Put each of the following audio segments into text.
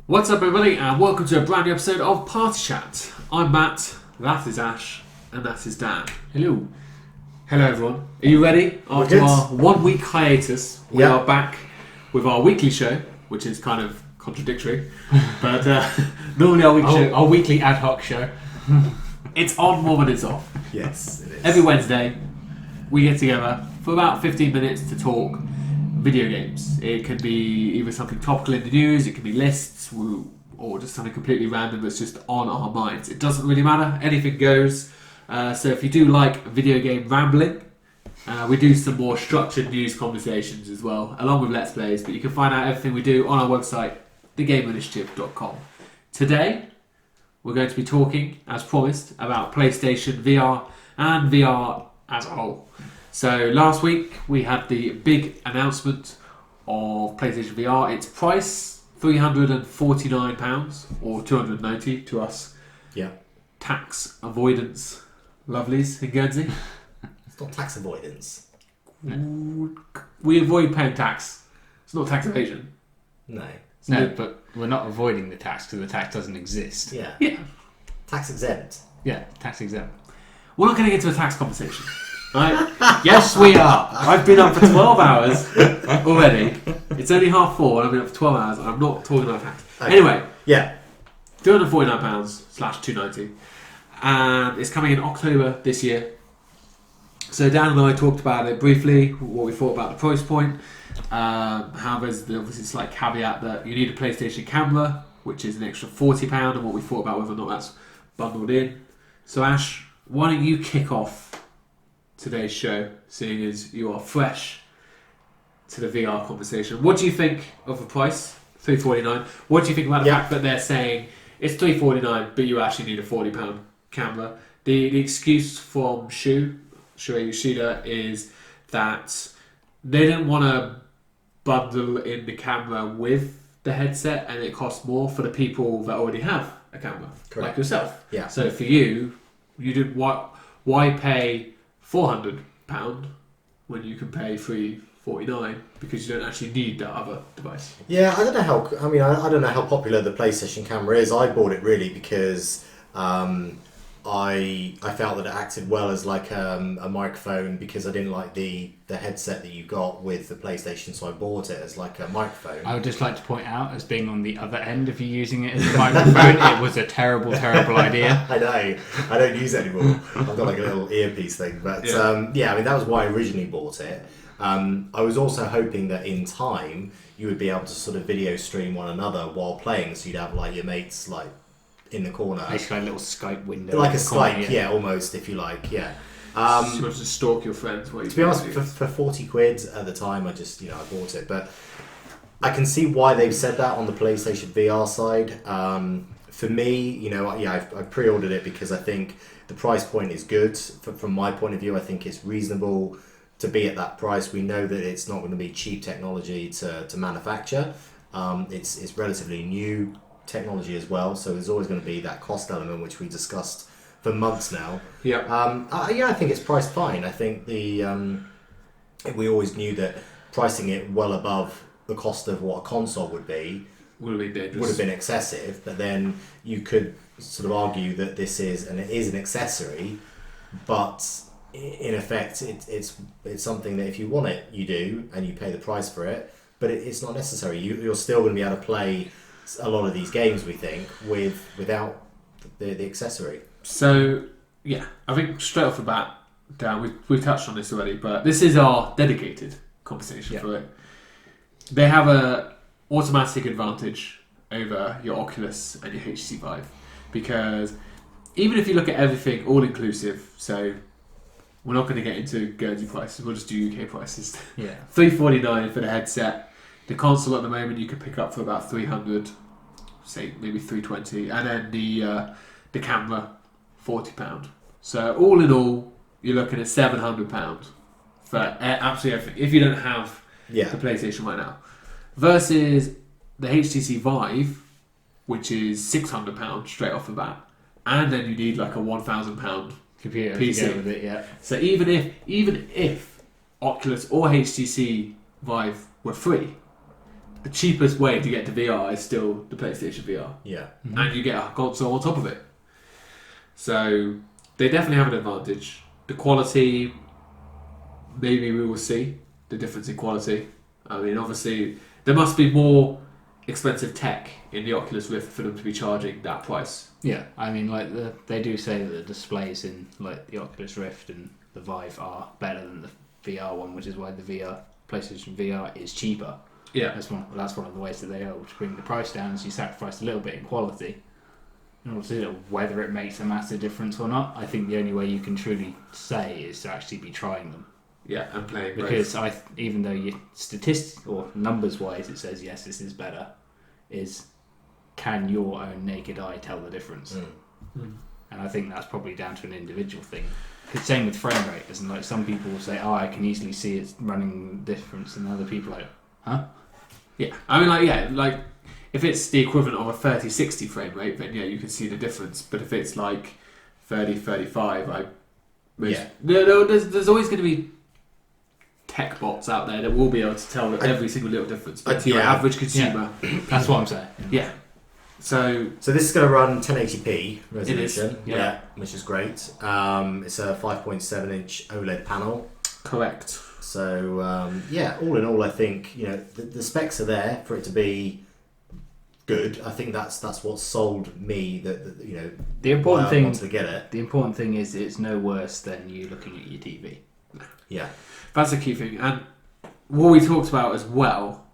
What's up, everybody, and welcome to a brand new episode of Party Chat. I'm Matt, that is Ash, and that is Dan. Hello. Hello, everyone. Are you ready? After our 1 week hiatus, we are back with our weekly show, which is kind of contradictory, but normally our weekly ad hoc show. It's on more than it's off. Yes, it is. Every Wednesday, we get together for about 15 minutes to talk video games. It could be either something topical in the news, it could be lists, or just something completely random that's just on our minds. It doesn't really matter, anything goes. So if you do like video game rambling, we do some more structured news conversations as well, along with Let's Plays, but you can find out everything we do on our website, thegameinitiative.com. Today, we're going to be talking, as promised, about PlayStation VR and VR as a whole. So last week we had the big announcement of PlayStation VR. Its price, £349 or $290 to us. Yeah. Tax avoidance lovelies in Guernsey. It's not tax avoidance. We avoid paying tax. It's not tax evasion. No. No, but we're not avoiding the tax because the tax doesn't exist. Yeah. Tax exempt. Yeah, tax exempt. We're not going to get into a tax conversation. Right? Yes, we are. I've been up for 12 hours already. It's only 4:30 and I've been up for 12 hours and I'm not talking about tax. Okay. Anyway. Yeah. £249/$290. And it's coming in October this year. So Dan and I talked about it briefly, what we thought about the price point. How there's the obviously slight caveat that you need a PlayStation camera, which is an extra £40, and what we thought about whether or not that's bundled in. So Ash, why don't you kick off today's show, seeing as you are fresh to the VR conversation. What do you think of the price? $349. What do you think about the fact that they're saying it's $349, but you actually need a £40 camera? The excuse from Shuei Yoshida is that they didn't want to bundle in the camera with the headset, and it costs more for the people that already have a camera, like yourself. Yeah. So for you did why pay £400 when you can pay $349 because you don't actually need that other device? Yeah, I don't know how. I mean, I don't know how popular the PlayStation camera is. I bought it really because I felt that it acted well as like a microphone because I didn't like the headset that you got with the PlayStation, so I bought it as like a microphone. I would just like to point out, as being on the other end of you using it as a microphone, it was a terrible idea. I know. I don't use it anymore. I've got like a little earpiece thing, but I mean that was why I originally bought it. I was also hoping that in time you would be able to sort of video stream one another while playing, so you'd have like your mates like in the corner, basically a little Skype window, like a Skype, almost, if you like, So you want to stalk your friends? To be honest, for £40 at the time, I just I bought it, but I can see why they've said that on the PlayStation VR side. For me, I've pre-ordered it because I think the price point is good. From my point of view, I think it's reasonable to be at that price. We know that it's not going to be cheap technology to manufacture. It's relatively new technology as well, so there's always going to be that cost element which we discussed for months now. I think it's priced fine. I think we always knew that pricing it well above the cost of what a console would have been excessive, but then you could sort of argue that it is an accessory, but in effect it's something that if you want it you do and you pay the price for it, but it's not necessary. You're still going to be able to play a lot of these games, we think, without the accessory. So I think straight off the bat, Dan, we've touched on this already, but this is our dedicated conversation for it. They have a automatic advantage over your Oculus and your HTC Vive, because even if you look at everything all inclusive, so we're not going to get into Guernsey prices, we'll just do UK prices. $349 for the headset. The console at the moment you could pick up for about $300, say maybe $320, and then the camera £40. So all in all, you're looking at £700 for absolutely everything. If you don't have the PlayStation right now, versus the HTC Vive, which is £600 straight off the bat, and then you need like a £1,000 computer PC. To go with it, yeah. So even if Oculus or HTC Vive were free, the cheapest way to get to VR is still the PlayStation VR. Yeah. And you get a console on top of it. So they definitely have an advantage. The quality, maybe we will see the difference in quality. I mean, obviously, there must be more expensive tech in the Oculus Rift for them to be charging that price. Yeah, I mean, like they do say that the displays in like the Oculus Rift and the Vive are better than the VR one, which is why the PlayStation VR is cheaper. Yeah, that's one of the ways that they are able to bring the price down. Is you sacrifice a little bit in quality in order to do whether it makes a massive difference or not. I think the only way you can truly say is to actually be trying them. Yeah, and playing because even though you statistics or numbers wise it says yes, this is better, is can your own naked eye tell the difference? And I think that's probably down to an individual thing. Because same with frame rate, isn't like some people will say, "Oh, I can easily see it's running difference," and other people are like, "Huh?" Yeah, I mean, like if it's the equivalent of a 30-60 frame rate, then yeah, you can see the difference. But if it's like 30-35, there's always going to be tech bots out there that will be able to tell every single little difference. But to your average consumer, that's what I'm saying. Yeah. So this is going to run 1080p resolution. It is, yeah, which is great. It's a 5.7-inch OLED panel. Correct. So all in all, I think the specs are there for it to be good. I think that's what sold me. The important thing to get it. The important thing is it's no worse than you looking at your TV. Yeah, that's a key thing. And what we talked about as well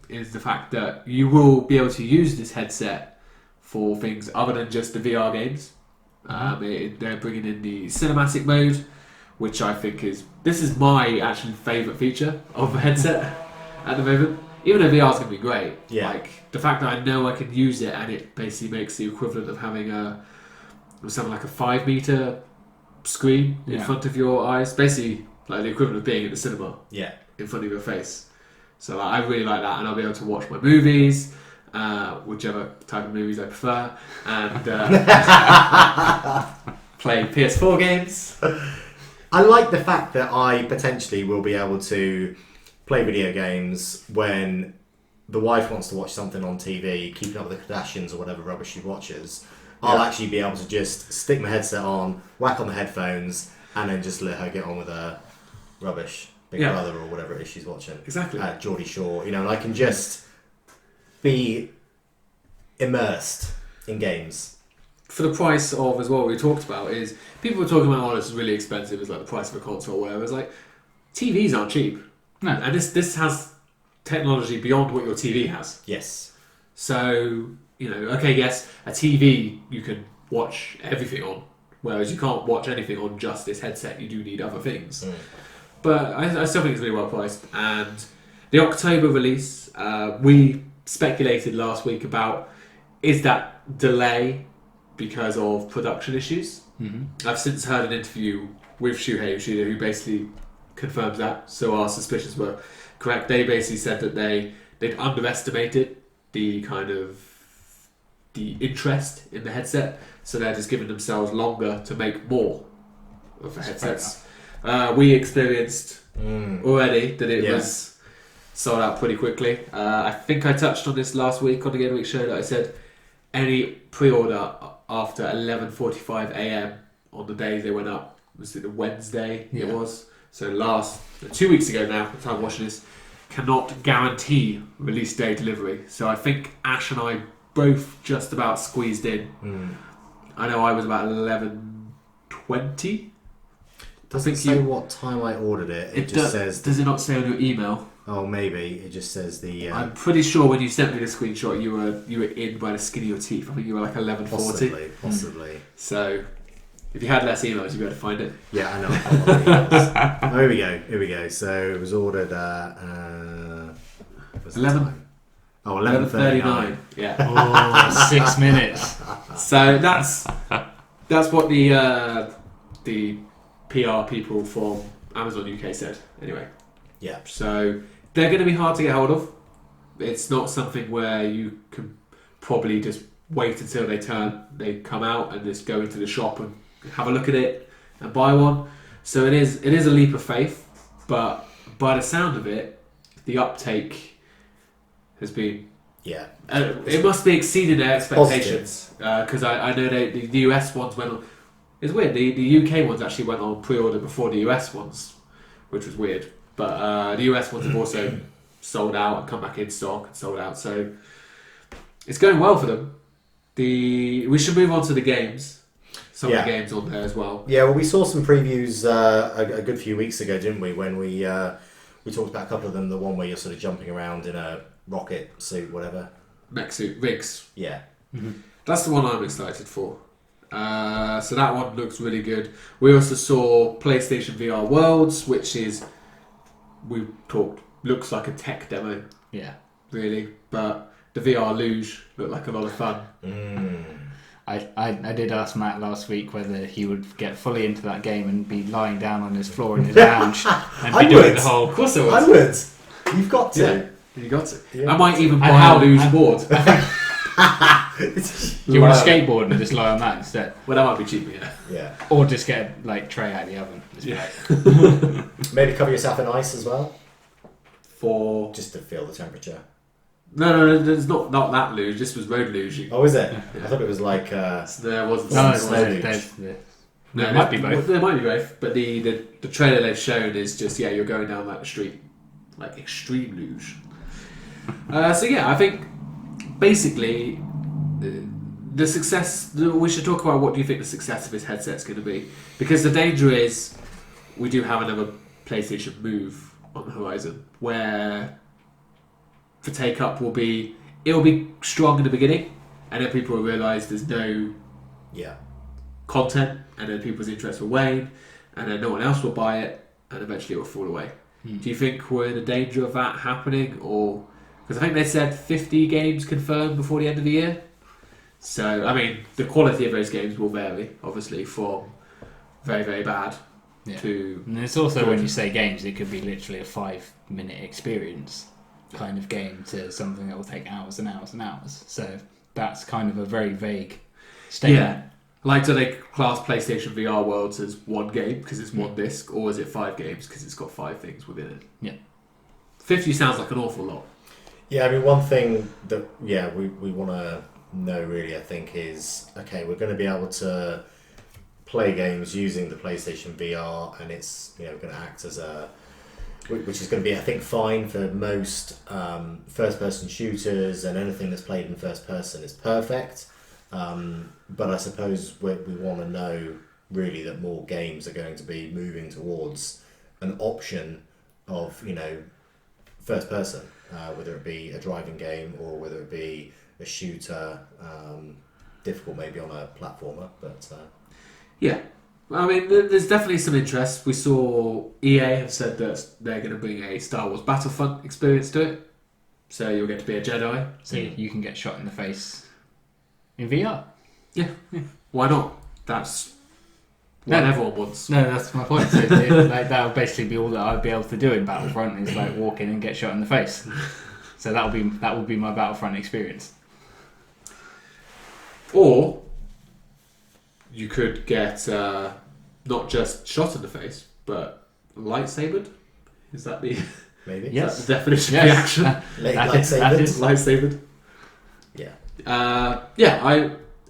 is the fact that you will be able to use this headset for things other than just the VR games. They're bringing in the cinematic mode, which I think is my actually favourite feature of the headset at the moment. Even though VR is going to be great, like the fact that I know I can use it and it basically makes the equivalent of having something like a 5-meter screen in front of your eyes, basically like the equivalent of being in the cinema in front of your face. So I really like that, and I'll be able to watch my movies, whichever type of movies I prefer, and play PS4 games. I like the fact that I potentially will be able to play video games when the wife wants to watch something on TV, Keeping Up with the Kardashians or whatever rubbish she watches. I'll actually be able to just stick my headset on, whack on the headphones, and then just let her get on with her rubbish. Big Brother or whatever it is she's watching. Exactly. Geordie Shore. And I can just be immersed in games. For the price of, as well, we talked about, is people were talking about, this is really expensive, it's like the price of a console or whatever. It's like, TVs aren't cheap. No. And this has technology beyond what your TV has. Yes. So, yes, a TV you can watch everything on, whereas you can't watch anything on just this headset. You do need other things. But I still think it's really well priced. And the October release, we speculated last week about, is that delay because of production issues? I've since heard an interview with Shuhei Yoshida who basically confirms that, so our suspicions were correct. They basically said that they'd underestimated the interest in the headset, so they're just giving themselves longer to make more of the headsets. We experienced already that it was sold out pretty quickly. I think I touched on this last week on the Game Week show that I said any pre-order after 11:45 a.m. on the day they went up, was it a Wednesday? It was. So 2 weeks ago now, the time I'm watching this, cannot guarantee release day delivery. So I think Ash and I both just about squeezed in. I know I was about 11:20. Doesn't say what time I ordered it. It just says. Does it not say on your email? Oh, maybe it just says the. I'm pretty sure when you sent me the screenshot, you were in by the skin of your teeth. I think you were like 11:40. Possibly. So, if you had less emails, you'd be able to find it. Yeah, I know. Oh, here we go. So it was ordered at 11:39. Yeah. Oh, 6 minutes. So that's what the PR people from Amazon UK said. Anyway. Yeah. So they're going to be hard to get hold of. It's not something where you can probably just wait until they come out and just go into the shop and have a look at it and buy one. So it is a leap of faith, but by the sound of it, the uptake has been. Yeah. It must be exceeding their expectations because I know the US ones went on. It's weird. The UK ones actually went on pre-order before the US ones, which was weird. But the US ones have also sold out and come back in stock and sold out. So it's going well for them. We should move on to the games. Some of the games on there as well. Yeah, well, we saw some previews a good few weeks ago, didn't we? When we talked about a couple of them. The one where you're sort of jumping around in a rocket suit, whatever. Mech suit, rigs. Yeah. Mm-hmm. That's the one I'm excited for. So that one looks really good. We also saw PlayStation VR Worlds, which is, looks like a tech demo. Yeah. Really. But the VR luge looked like a lot of fun. I did ask Matt last week whether he would get fully into that game and be lying down on his floor in his lounge and be doing the whole... Of course I would. I would. You've got to. Yeah. You got it. Yeah. I might even buy a luge board. Do you want a skateboard and just lie on that instead? Well, that might be cheaper, yeah. Yeah. Or just get a tray out of the oven. Maybe cover yourself in ice as well. For just to feel the temperature. No, there's not that luge. This was road luge. Oh, is it? Yeah. I thought it was like. There wasn't. No, it might be both. There might be both, but the trailer they've shown is just you're going down like the street, like extreme luge. So yeah, I think basically the success. We should talk about what do you think the success of this headset's going to be, because the danger is we do have another PlayStation Move on the horizon where the take up it'll be strong in the beginning, and then people will realise there's no content, and then people's interest will wane, and then no one else will buy it, and eventually it will fall away. Do you think we're in the danger of that happening, or because I think they said 50 games confirmed before the end of the year? So I mean, the quality of those games will vary, obviously, from very, very bad to. And it's also good. When you say games, it could be literally a 5-minute experience kind of game to something that will take hours and hours and hours. So that's kind of a very vague statement. Yeah. Like, do they class PlayStation VR Worlds as one game because it's one disc, or is it 5 games because it's got 5 things within it? Yeah. 50 sounds like an awful lot. Yeah, I mean, one thing that we want to know really, I think, is okay, we're going to be able to play games using the PlayStation VR, and it's going to act as which is going to be, I think, fine for most first-person shooters, and anything that's played in first person is perfect. But I suppose we want to know really that more games are going to be moving towards an option of first person, whether it be a driving game or whether it be a shooter, difficult maybe on a platformer, but yeah. I mean, there's definitely some interest. We saw EA have said that they're going to bring a Star Wars Battlefront experience to it, so you'll get to be a Jedi. So you can get shot in the face in VR. Yeah. Why not? That's what everyone wants. No, that's my point. So that would basically be all that I'd be able to do in Battlefront is walk in and get shot in the face. So that would be my Battlefront experience. Or you could get not just shot in the face, but lightsabered. Is that the maybe? Yes. Is that the definition of the action? Lightsabered. Yeah.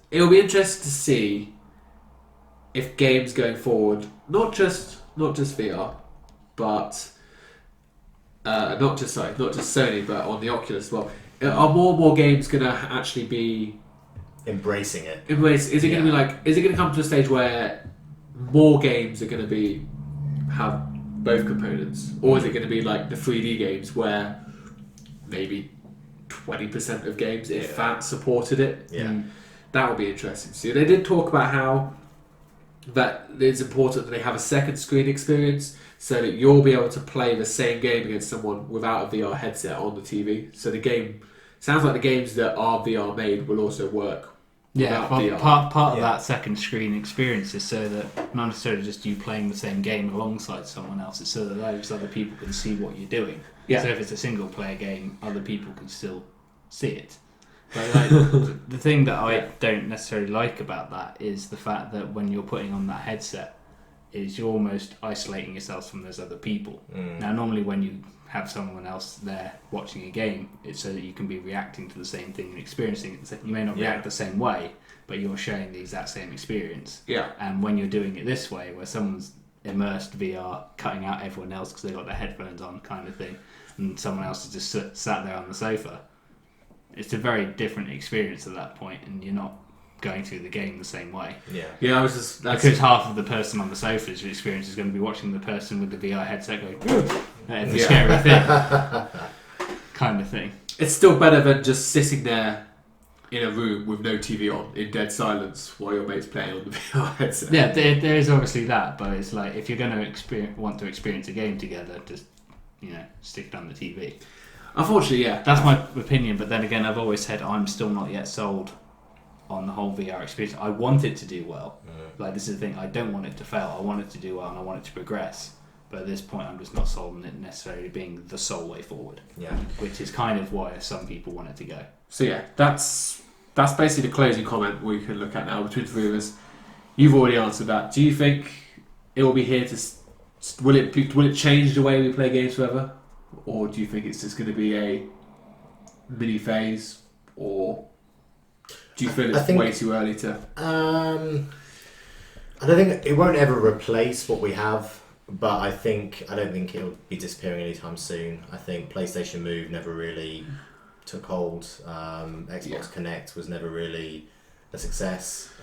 It'll be interesting to see if games going forward, not just VR, but not just Sony, but on the Oculus as well. Are more and more games going to actually be embracing it? Is it going to be is it going to come to a stage where more games are going to have both components, or is it going to be like the 3D games where maybe 20% of games, if that, supported it? Yeah. That would be interesting to see. They did talk about how that it's important that they have a second screen experience so that you'll be able to play the same game against someone without a VR headset on the TV. So the game sounds like the games that are VR made will also work. Part of that second screen experience is so that not necessarily just you playing the same game alongside someone else, it's so that those other people can see what you're doing. Yeah. So if it's a single player game, other people can still see it. But the thing that I don't necessarily like about that is the fact that when you're putting on that headset, is you're almost isolating yourselves from those other people. Now, normally when you have someone else there watching a game, it's so that you can be reacting to the same thing and experiencing it. You may not react the same way, but you're sharing the exact same experience. Yeah. And when you're doing it this way, where someone's immersed VR, cutting out everyone else because they've got their headphones on kind of thing, and someone else is just sat there on the sofa, it's a very different experience at that point, and you're not going through the game the same way. I was just because half of the person on the sofa's experience is going to be watching the person with the VR headset going every scary thing kind of thing. It's still better than just sitting there in a room with no TV on in dead silence while your mate's playing on the VR headset. Yeah, there is obviously that, but it's like if you're going to want to experience a game together, just stick it on the TV. Unfortunately, yeah, that's my opinion. But then again, I've always said I'm still not yet sold on the whole VR experience. I want it to do well. Like, this is the thing, I don't want it to fail. I want it to do well and I want it to progress. But at this point, I'm just not sold on it necessarily being the sole way forward. Yeah. Which is kind of why some people want it to go. So yeah, that's basically the closing comment we can look at now between the three of us. You've already answered that. Do you think it will be here to... Will it change the way we play games forever? Or do you think it's just going to be a mini phase? Or... do you feel it's way too early to... I don't think... it won't ever replace what we have, but I don't think it'll be disappearing anytime soon. I think PlayStation Move never really took hold. Xbox Connect was never really a success.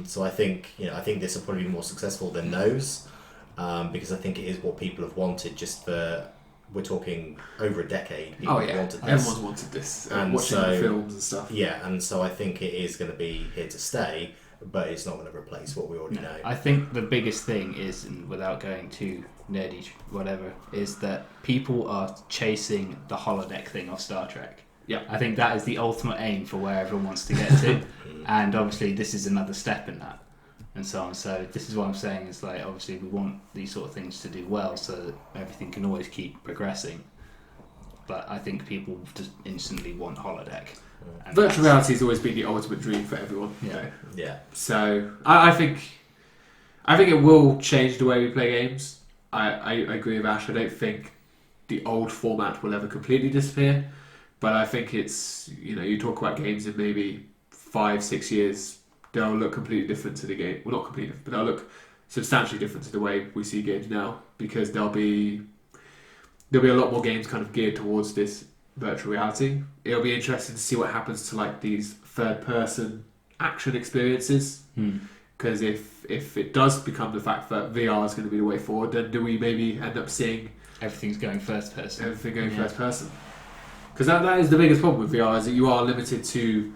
So I think this will probably be more successful than those, because I think it is what people have wanted just for... we're talking over a decade. People wanted this. Everyone's wanted this. And watching the films and stuff. Yeah, and so I think it is going to be here to stay, but it's not going to replace what we already know. I think the biggest thing is, and without going too nerdy, whatever, is that people are chasing the holodeck thing of Star Trek. Yeah, I think that is the ultimate aim for where everyone wants to get to, and obviously this is another step in that. And so on. So this is what I'm saying, is like, obviously we want these sort of things to do well so that everything can always keep progressing. But I think people just instantly want holodeck. Virtual reality has always been the ultimate dream for everyone. Yeah. So I think it will change the way we play games. I agree with Ash. I don't think the old format will ever completely disappear. But I think it's, you talk about games in maybe 5-6 years, they'll look completely different to the game. Well, not completely different, but they'll look substantially different to the way we see games now, because there'll be a lot more games kind of geared towards this virtual reality. It'll be interesting to see what happens to like these third-person action experiences, because if it does become the fact that VR is going to be the way forward, then do we maybe end up seeing everything's going first person? Everything going first person, because that is the biggest problem with VR, is that you are limited to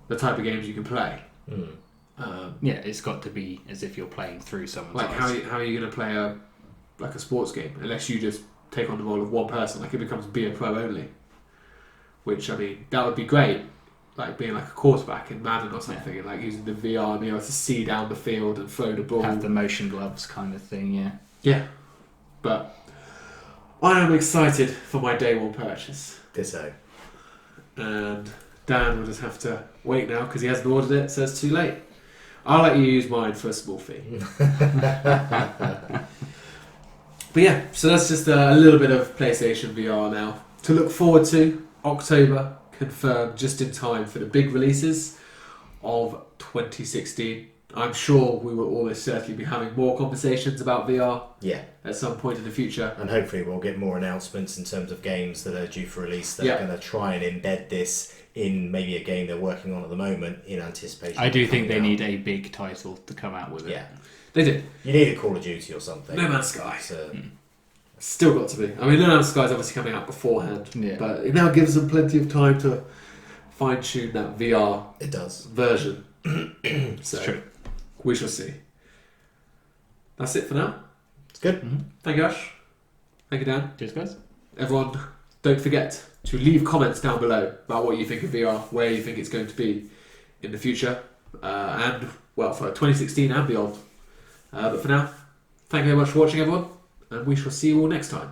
the type of games you can play. It's got to be as if you're playing through someone's eyes. How are you going to play a sports game unless you just take on the role of one person? Like, it becomes Be a Pro only, which, I mean, that would be great, like being like a quarterback in Madden or something, and like using the VR and being able to see down the field and throw the ball, have the motion gloves kind of thing. But I am excited for my day one purchase. Ditto. And Dan will just have to wait now because he hasn't ordered it, so it's too late. I'll let you use mine for a small fee. But yeah, so that's just a little bit of PlayStation VR now to look forward to. October confirmed just in time for the big releases of 2016. I'm sure we will almost certainly be having more conversations about VR at some point in the future. And hopefully we'll get more announcements in terms of games that are due for release that are going to try and embed this in maybe a game they're working on at the moment in anticipation. I do think they need a big title to come out with it. Yeah. They do. You need a Call of Duty or something. No Man's Sky. So, still got to be. I mean, No Man's Sky is obviously coming out beforehand, but it now gives them plenty of time to fine-tune that VR version. So, it's true. We shall see. That's it for now. It's good. Thank you, Ash. Thank you, Dan. Cheers, guys. Everyone, don't forget to leave comments down below about what you think of VR, where you think it's going to be in the future, and, well, for 2016 and beyond. But for now, thank you very much for watching, everyone, and we shall see you all next time.